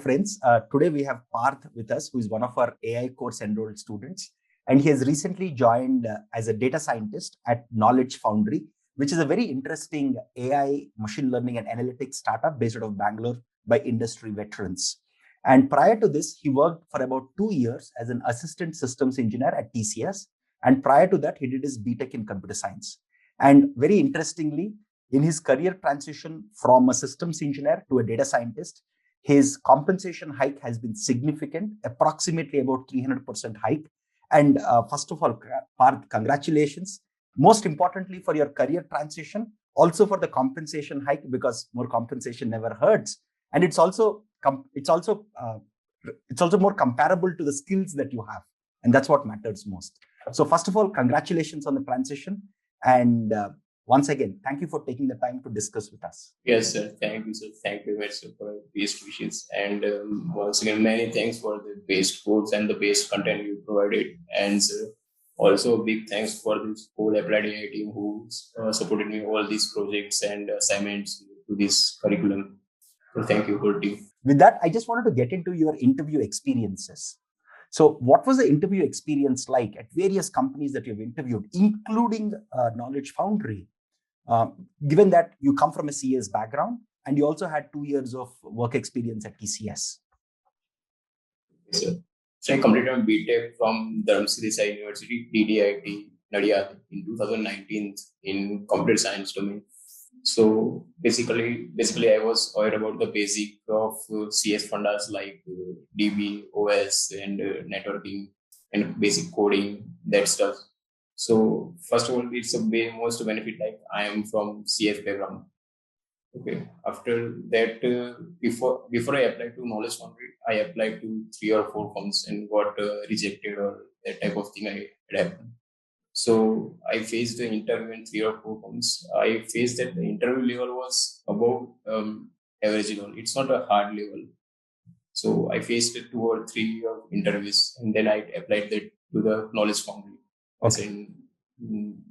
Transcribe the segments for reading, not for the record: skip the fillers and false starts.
friends. Today we have Parth with us, who is one of our AI course enrolled students. And he has recently joined as a data scientist at Knowledge Foundry, which is a very interesting AI, machine learning, and analytics startup based out of Bangalore by industry veterans. And prior to this, he worked for about 2 years as an assistant systems engineer at TCS. And prior to that, he did his BTech in computer science. And very interestingly, in his career transition from a systems engineer to a data scientist, his compensation hike has been significant, approximately about 300% hike. And first of all, Parth, congratulations. Most importantly, for your career transition, also for the compensation hike, because more compensation never hurts. And it's also more comparable to the skills that you have, and that's what matters most. So first of all, congratulations on the transition, and once again, thank you for taking the time to discuss with us. Yes, sir. Thank you, sir. Thank you very much for best wishes. And once again, many thanks for the best course and the best content you provided. And also big thanks for this whole Applied AI team who supported me all these projects and assignments to this curriculum. So thank you, whole team. With that, I just wanted to get into your interview experiences. So what was the interview experience like at various companies that you've interviewed, including Knowledge Foundry? Given that you come from a CS background and you also had 2 years of work experience at TCS. Yes, sir. So I completed my BTech from Dharamsala Desai University, DDIT, Nadia, in 2019 in computer science domain. So basically, I was aware about the basic of CS fundas like DB, OS, and networking and basic coding, that stuff. So first of all, it's most benefit, like I am from CS background. Okay. After that, before I applied to Knowledge Foundry, I applied to 3 or 4 firms and got rejected or that type of thing had happened. So I faced the interview in 3 or 4 firms. I faced that the interview level was above average level. It's not a hard level. So I faced 2 or 3 interviews, and then I applied that to the Knowledge Foundry. Okay.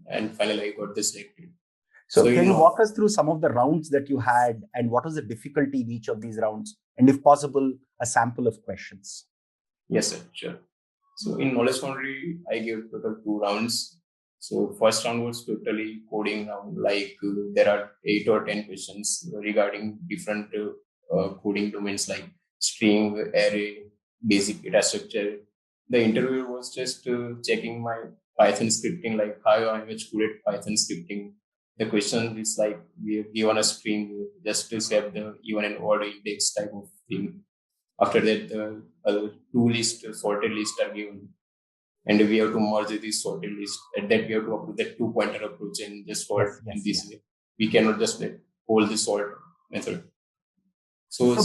And finally, I got selected. So can you walk us through some of the rounds that you had, and what was the difficulty in each of these rounds, and if possible, a sample of questions? Yes, sir. Sure. So in Knowledge Foundry, I gave total 2 rounds. So first round was totally coding round, like there are 8 or 10 questions regarding different coding domains like string, array, basic data structure. The interviewer was just checking my Python scripting, like how I much good at Python scripting. The question is like, we have given a string just to swap the even and odd index type of thing. After that, the 2 sorted list are given, and we have to merge this sorted list. At that, we have to apply that 2-pointer approach and just sort in this way. We cannot just hold the sort method. So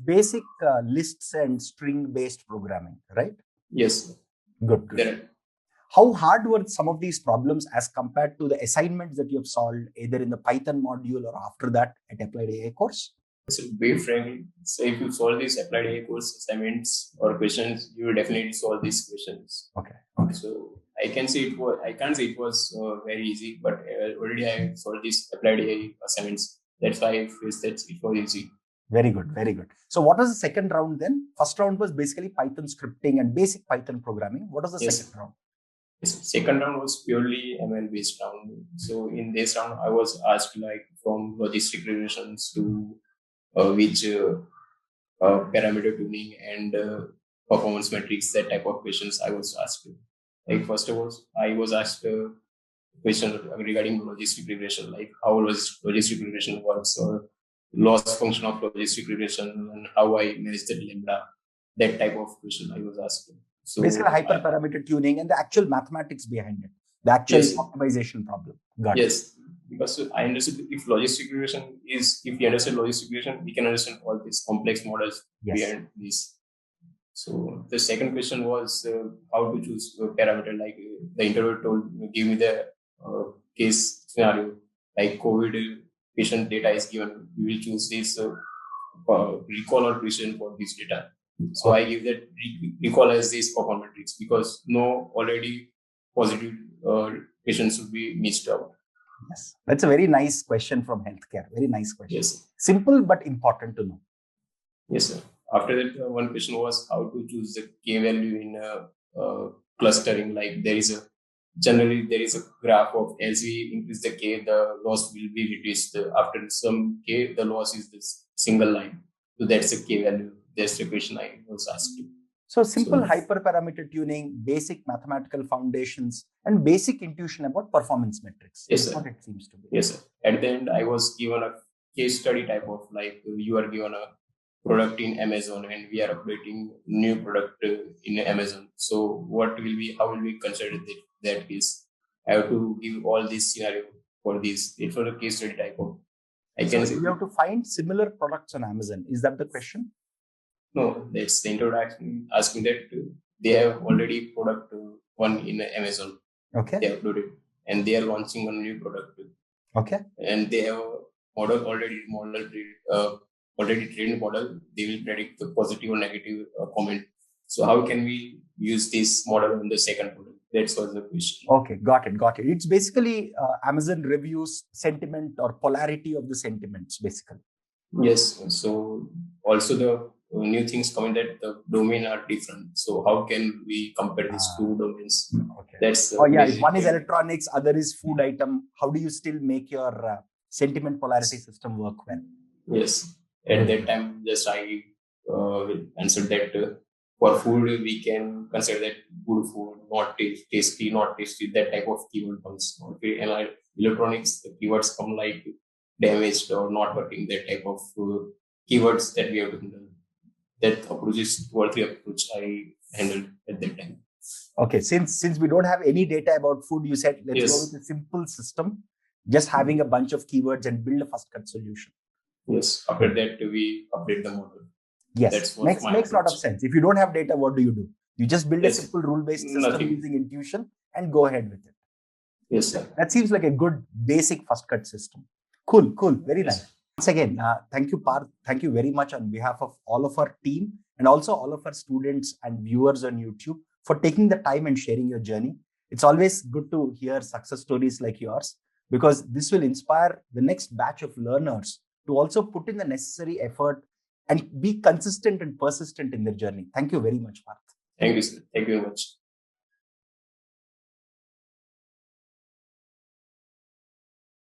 basic lists and string-based programming, right? Yes. Good. How hard were some of these problems as compared to the assignments that you have solved either in the Python module or after that at Applied AI course? So be frankly, so if you solve these Applied AI course assignments or questions, you will definitely solve these questions. Okay. So I can't say it was very easy, but already I solved these Applied AI assignments. That's why I faced that it was easy. Very good. So what was the second round then? First round was basically Python scripting and basic Python programming. What was the second round? Second round was purely ML based round. So in this round, I was asked like from logistic regressions to which parameter tuning and performance metrics, that type of questions I was asked. Like first of all, I was asked a question regarding logistic regression, like how logistic regression works, or loss function of logistic regression, and how I manage the lambda. That type of question I was asked. So basically hyperparameter tuning and the actual mathematics behind it, the actual optimization problem. Got it. Because I understood if we understand logistic regression, we can understand all these complex models behind this. So the second question was how to choose a parameter. Like the interviewer give me the case scenario, like COVID patient data is given. We will choose this recall or precision for this data. So I give that recall as this performance metrics, because no already positive patients should be missed out. Yes, that's a very nice question from healthcare. Very nice question. Yes. Simple but important to know. Yes, sir. after that, one question was how to choose the k value in clustering. Like generally there is a graph of as we increase the k, the loss will be reduced. After some k, the loss is this single line. So that's the k value. That's the question I was asked. So simple hyperparameter tuning, basic mathematical foundations, and basic intuition about performance metrics. Yes, sir. What it seems to be. Yes, sir. At the end, I was given a case study type of, like, you are given a product in Amazon and we are updating new product in Amazon. So how will we consider that case? I have to give all this scenario for this. It was a case study type of. So you have to find similar products on Amazon. Is that the question? No, that's the introduction. Asking that they have already product one in Amazon. Okay. They uploaded and they are launching one new product. Okay. And they have already trained model. They will predict the positive or negative comment. So how can we use this model on the second product? That was the question. Okay, got it. It's basically Amazon reviews sentiment or polarity of the sentiments, basically. Yes. So also the new things coming that the domain are different. So how can we compare these two domains? Okay. That's if one is electronics, other is food item. How do you still make your sentiment polarity system work well? Yes. At that time, just I answered that for food we can consider that good food, not tasty, not tasty. That type of keyword comes. Okay, and electronics, the keywords come like damaged or not working. That type of keywords that we have to handle. That approach is 2 or 3 approach I handled at that time. Okay, since we don't have any data about food, you said let's go with a simple system, just having a bunch of keywords and build a first cut solution. Yes. After that, we update the model. Yes, makes a lot of sense. If you don't have data, what do? You just build a simple rule-based system using intuition and go ahead with it. Yes, sir. That seems like a good basic first cut system. Cool. Very nice. Once again, thank you, Parth. Thank you very much on behalf of all of our team and also all of our students and viewers on YouTube for taking the time and sharing your journey. It's always good to hear success stories like yours because this will inspire the next batch of learners to also put in the necessary effort and be consistent and persistent in their journey. Thank you very much, Parth. Thank you, sir. Thank you very much.